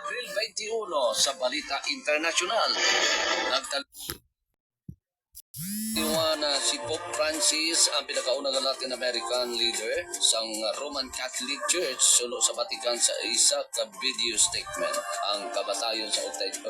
Abril 21 sa Balita Internasyonal. Nagtaliwana si Pope Francis, ang pinakaunang Latin American leader sang Roman Catholic Church sulo sa Vatican sa isa ka video statement. Ang kabatayon sa 88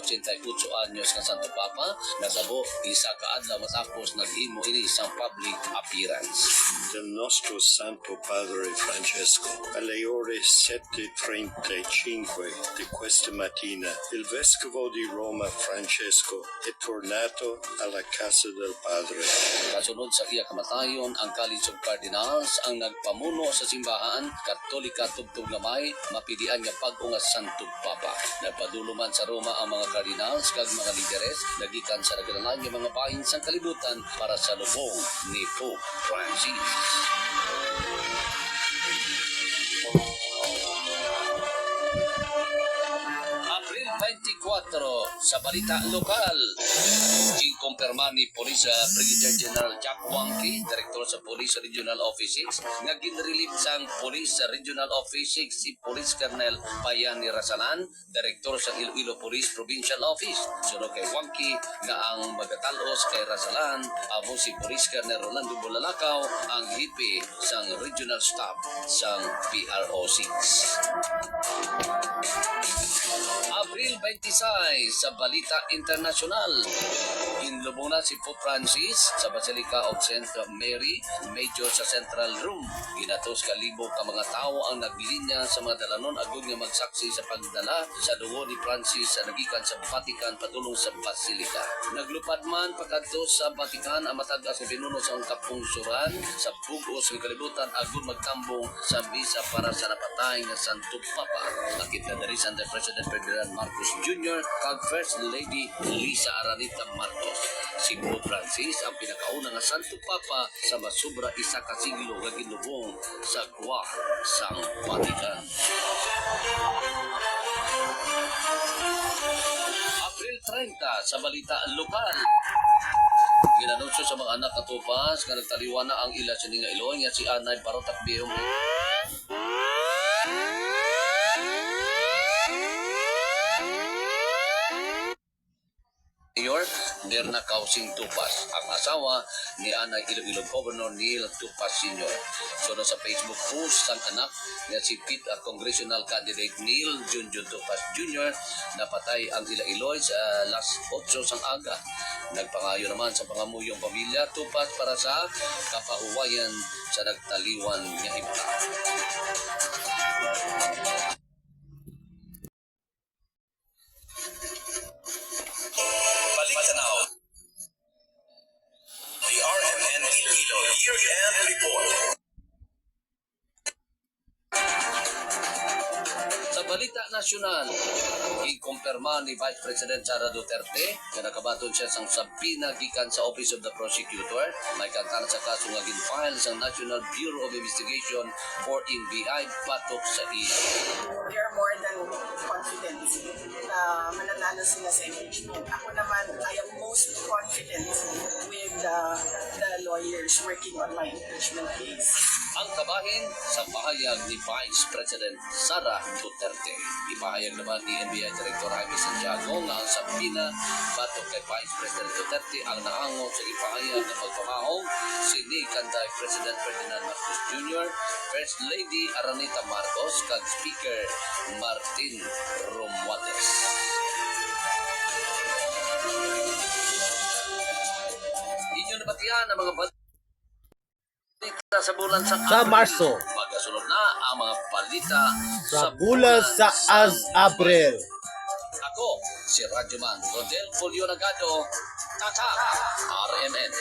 anyos nga Santo Papa nasabo isa ka adlaw matapos naghimo ini isang public appearance. Del nostro Santo Padre Francesco, alle ore 7:35 di questa mattina, il Vescovo di Roma Francesco è tornato alla casa del Padre. Kasunod sa iya kamatayon, ang College of Cardinals ang nagpamuno sa simbahan Katolika tubtog gamay mapidian nga pag-o nga Santo Papa. Nagpaduluman sa Roma ang mga cardinals kag mga lideres nagikan sa naglalang nga mga bahin sang kalibutan para sa lubong ni Pope Francis. Abril 24 sa balita lokal. Gikumpirma ni Police Brigadier General Jack Wangki, Direktor sa Police Regional Office 6, nga ginrelieve sang Police Regional Office 6 si Police Colonel Bayani Rasalan, Direktor sa Iloilo Police Provincial Office. Sunod kay Wangki nga ang magatalos kay Rasalan amo si Police Colonel Rolando Bulalakaw, ang hipi sang Regional Staff sang PRO 6. Abril 26 sa Balita Internasyonal. Inlubong na si Pope Francis sa Basilica of St. Mary, Major sa Central Room. Ginatos kalibo ka mga tao ang naglinya sa mga dalanon agud nga magsaksi sa pagdala sa dugo ni Francis sa nagikan sa Vatican patulong sa Basilica. Naglupad man pagkadto sa Vatican ang matag-as nga pinuno sa kapungsuran sa bug-os nga kalibutan agud magtambong sa misa para sa napatay nga Santo Papa. Nakita na rin sa President Ferdinand Marcos Jr. kag First Lady Lisa Aranita Marcos. Si Pope Francis ang pinakauna nga Santo Papa sa masubra isa ka siglo nga ginubong sa guwa sang Vatican. Abril 30 sa balita lokal. Ginanunsyo sa mga anak na tupas nga nagtaliwana ang ila sa nga Iloy nga si Anay Parotak Biyong Mayor Mirna Kausing Tupas, ang asawa ni Anay Iloilo Governor Neil Tupas Sr. Sunod sa Facebook post sang anak nga si Congressional Candidate Neil Junjun Tupas Jr. napatay ang Iloilo sa last 8 sang aga. Nagpangayo naman sa pangamuyong pamilya Tupas para sa kapauwayan sa nagtaliwan nga iba. The RMN Iloilo Year-End Report. Sa balita nasyonal, ikumpirma ni Vice President Sara Duterte na nakabaton siya sang sabina gikan sa Office of the Prosecutor. May kantan sa kaso nga gin-file sa National Bureau of Investigation for NBI batok sa iya. We are more than confident na mananalo sila sa impeachment. Ako naman, I am most confident with the lawyers working on my impeachment case. Ang kabahin sa pahayag ni Vice President Sara Duterte. Ipahayag naman ni NBI Director Jaime Santiago nga ang sabina batok kay Vice President Duterte ang naangot sa ipahayag na pagpamahog si Kanday President Ferdinand Marcos Jr., First Lady Aranita Marcos, kag Speaker Martin Romualdez. Inyo nabatihan ang mga balita sa bulan sa Marso. Magkasunod na ang mga balita Sa bulan sa Abril. Ako, si Radyoman Rodel Folio Nagado, Tata, RMN.